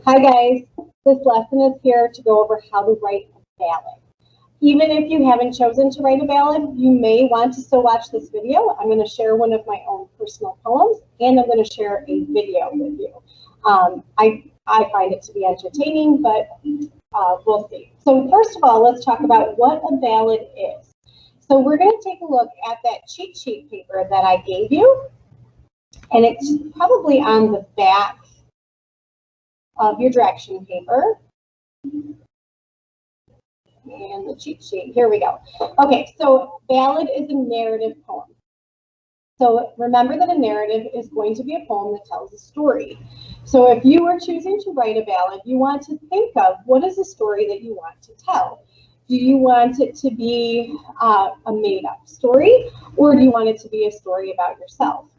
Hi guys, this lesson is here to go over how to write a ballad. Even if you haven't chosen to write a ballad, you may want to still watch this video. I'm going to share one of my own personal poems, and I'm going to share a video with you. I find it to be entertaining, but we'll see. So first of all, let's talk about what a ballad is. So we're going to take a look at that cheat sheet paper that I gave you, and it's probably on the back of your direction paper. And the cheat sheet, here we go. Okay, so ballad is a narrative poem. So remember that a narrative is going to be a poem that tells a story. So if you are choosing to write a ballad, you want to think of what is the story that you want to tell. Do you want it to be a made-up story, or do you want it to be a story about yourself?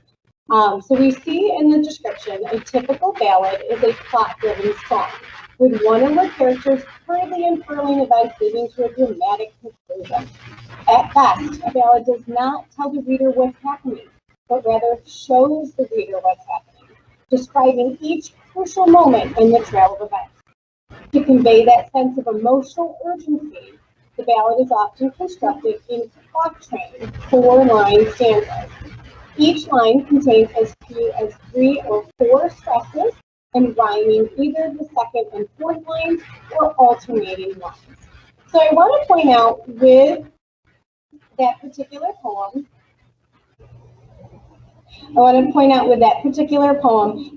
So we see in the description, a typical ballad is a plot-driven song, with one or more characters hurriedly unfurling events leading to a dramatic conclusion. At best, a ballad does not tell the reader what's happening, but rather shows the reader what's happening, describing each crucial moment in the trail of events. To convey that sense of emotional urgency, the ballad is often constructed in quatrain, 4-line stanzas. Each line contains as few as 3 or 4 stresses and rhyming either the second and fourth lines or alternating lines. So I want to point out with that particular poem,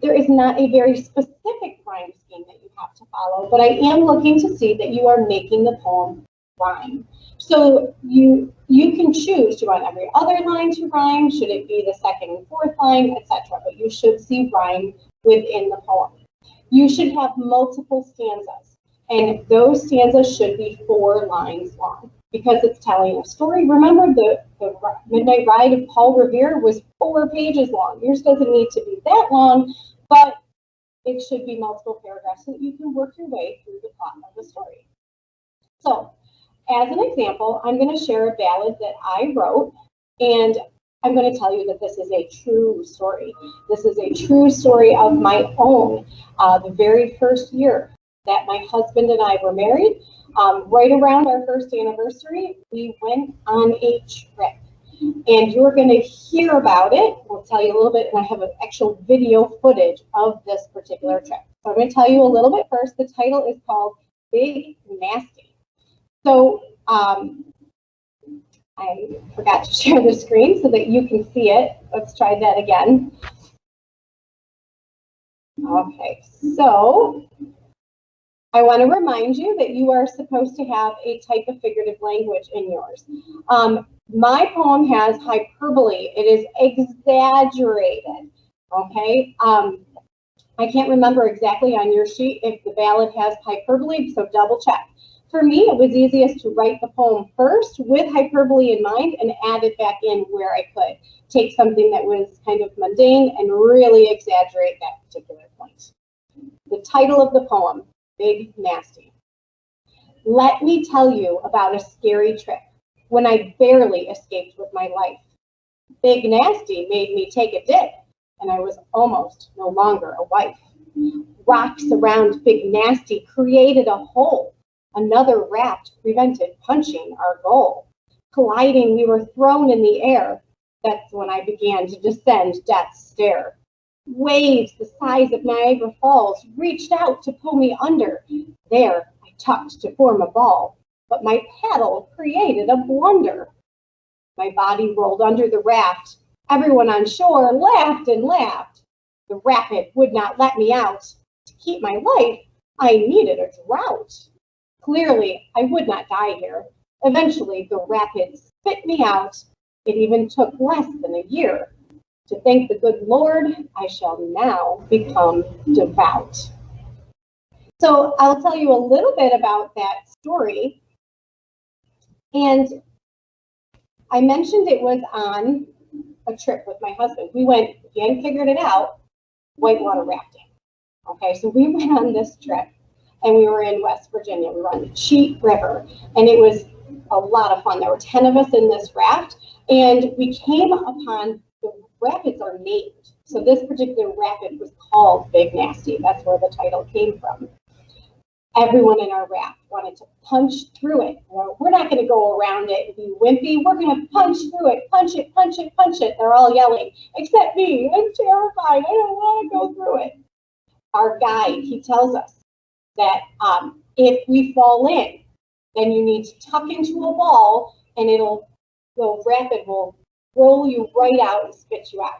there is not a very specific rhyme scheme that you have to follow, but I am looking to see that you are making the poem rhyme. So you can choose, do you want every other line to rhyme? Should it be the second and fourth line, etc.? But you should see rhyme within the poem. You should have multiple stanzas, and those stanzas should be 4 lines long because it's telling a story. Remember, the Midnight Ride of Paul Revere was 4 pages long. Yours doesn't need to be that long, but it should be multiple paragraphs so that you can work your way through the plot of the story. So, as an example, I'm going to share a ballad that I wrote, and I'm going to tell you that this is a true story. This is a true story of my own. The very first year that my husband and I were married, right around our first anniversary, we went on a trip. And you're going to hear about it. We'll tell you a little bit, and I have an actual video footage of this particular trip. So I'm going to tell you a little bit first. The title is called Big Nasty. So I forgot to share the screen so that you can see it. Let's try that again. Okay, so I want to remind you that you are supposed to have a type of figurative language in yours. My poem has hyperbole. It is exaggerated, okay? I can't remember exactly on your sheet if the ballad has hyperbole, so double check. For me, it was easiest to write the poem first with hyperbole in mind and add it back in where I could. Take something that was kind of mundane and really exaggerate that particular point. The title of the poem, Big Nasty. Let me tell you about a scary trip when I barely escaped with my life. Big Nasty made me take a dip, and I was almost no longer a wife. Rocks around Big Nasty created a hole. Another raft prevented punching our goal. Colliding, we were thrown in the air. That's when I began to descend death's stair. Waves the size of Niagara Falls reached out to pull me under. There, I tucked to form a ball, but my paddle created a blunder. My body rolled under the raft. Everyone on shore laughed and laughed. The rapid would not let me out. To keep my life, I needed a draught. Clearly, I would not die here. Eventually, the rapids spit me out. It even took less than a year. To thank the good Lord, I shall now become devout. So I'll tell you a little bit about that story. And I mentioned it was on a trip with my husband. We went, if you hadn't figured it out, whitewater rafting. Okay, so we went on this trip. And we were in West Virginia. We were on the Cheat River, and it was a lot of fun. There were 10 of us in this raft, and we came upon, the rapids are named. So this particular rapid was called Big Nasty. That's where the title came from. Everyone in our raft wanted to punch through it. We're not going to go around it and be wimpy. We're going to punch through it, punch it, punch it, punch it. They're all yelling, except me. I'm terrified. I don't want to go through it. Our guide, he tells us that if we fall in, then you need to tuck into a ball and the rapid will roll you right out and spit you out.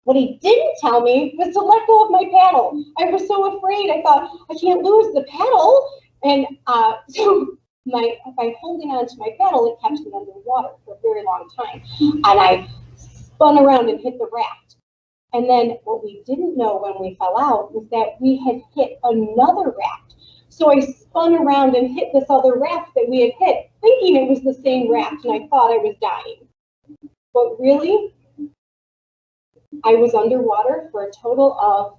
What he didn't tell me was to let go of my paddle. I was so afraid. I thought, I can't lose the paddle. And so by holding on to my paddle, it kept me underwater for a very long time. And I spun around and hit the raft. And then what we didn't know when we fell out was that we had hit another raft. So I spun around and hit this other raft that we had hit, thinking it was the same raft, and I thought I was dying. But really, I was underwater for a total of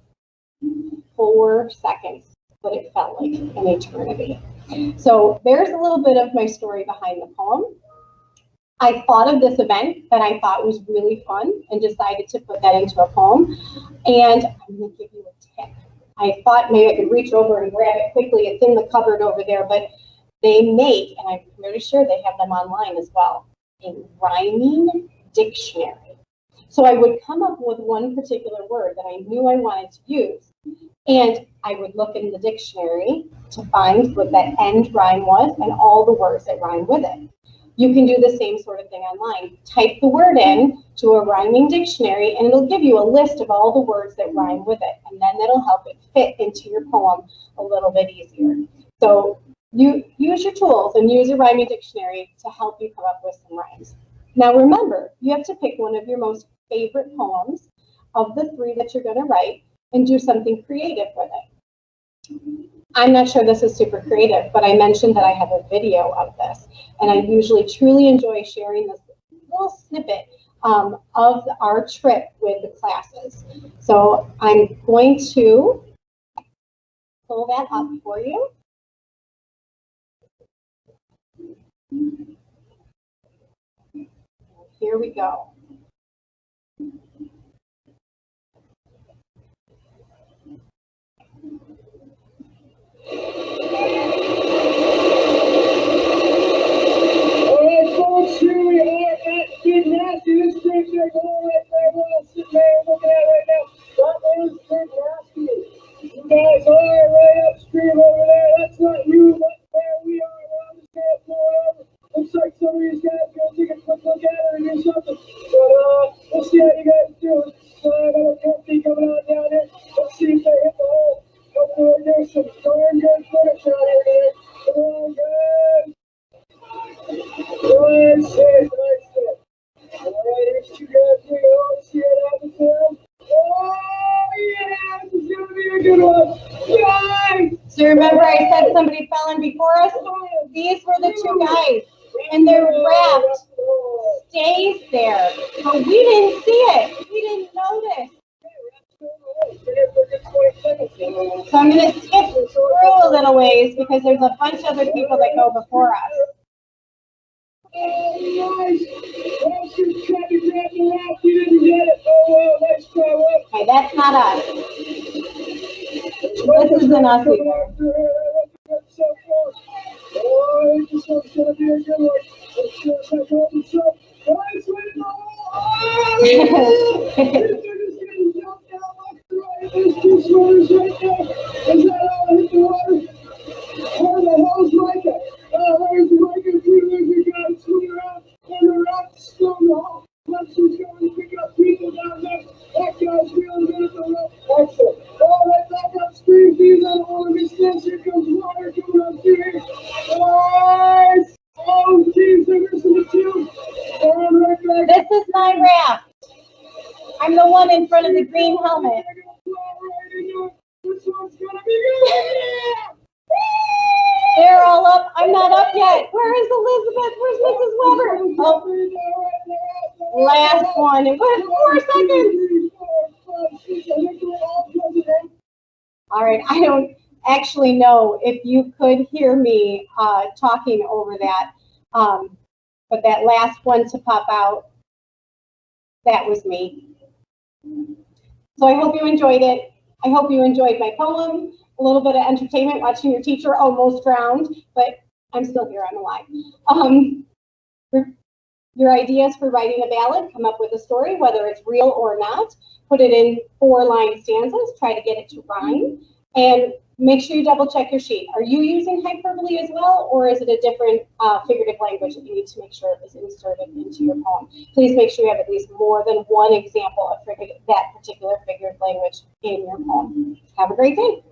4 seconds, but it felt like an eternity. So there's a little bit of my story behind the poem. I thought of this event that I thought was really fun and decided to put that into a poem. And I'm going to give you a tip. I thought maybe I could reach over and grab it quickly. It's in the cupboard over there, but they make, and I'm pretty sure they have them online as well, a rhyming dictionary. So I would come up with one particular word that I knew I wanted to use, and I would look in the dictionary to find what that end rhyme was and all the words that rhyme with it. You can do the same sort of thing online. Type the word in to a rhyming dictionary, and it'll give you a list of all the words that rhyme with it, and then that'll help it fit into your poem a little bit easier. So you use your tools and use a rhyming dictionary to help you come up with some rhymes. Now remember, you have to pick one of your most favorite poems of the 3 that you're going to write and do something creative with it. I'm not sure this is super creative, but I mentioned that I have a video of this, and I usually truly enjoy sharing this little snippet of our trip with the classes. So I'm going to pull that up for you. Here we go. Alright, folks, here we are at Big Nasty. This picture going right there, we're sitting there looking at right now. That is Big Nasty. You guys are right upstream over there. That's not you, but there we are. We're on the scale flowing over. Looks like some of these guys are going to take a quick look at it or do something. But let's see how you guys do. I got a company coming on down here. Let's see if they hit the hole. Hopefully there's some darn good footage out here today. Come on, guys. Nice hit, nice hit. Alright, here's 2 guys bring it on. See what happens to them. Oh, yeah, this is going to be a good one. Nice! So remember I said somebody fell in before us? These were the 2 guys, and their raft stays there. But we didn't see it. We didn't notice. So I'm going to skip through a little ways because there's a bunch of other people that go before us. Oh, nice. Well, she's trying to grab the raft. You didn't get it. Oh, well, nice try. Well, Okay, that's not us. This isn't us either. Oh, this one's going to be a good one. Let's see if I hold this up. Nice way to go. Oh, these are just getting jumped out like right. There's 2 swimmers right there. Is that all hit the water? Where the hell's Micah? Oh, there's Micah too. There's a guy swimming around in the raft, still in the hole. Let's just go and pick up people down there. That guy's feeling good at the rope. Excellent. Oh, right back upstream. These are all of his fish. Here comes water coming up through here. Nice. Oh, geez, they're missing the 2. Oh, right back. This is my raft. I'm the one in front of the green helmet. This one's gonna be good. They're all up. I'm not up yet. Where is Elizabeth? Where's Mrs. Weber? Oh, last one. It was 4 seconds. All right. I don't actually know if you could hear me talking over that. But that last one to pop out, that was me. So I hope you enjoyed it. I hope you enjoyed my poem. A little bit of entertainment watching your teacher almost drowned, but I'm still here, I'm alive. Your ideas for writing a ballad, come up with a story, whether it's real or not. Put it in 4-line stanzas, try to get it to rhyme, and make sure you double check your sheet. Are you using hyperbole as well, or is it a different figurative language that you need to make sure is inserted into your poem? Please make sure you have at least more than one example of that particular figurative language in your poem. Have a great day.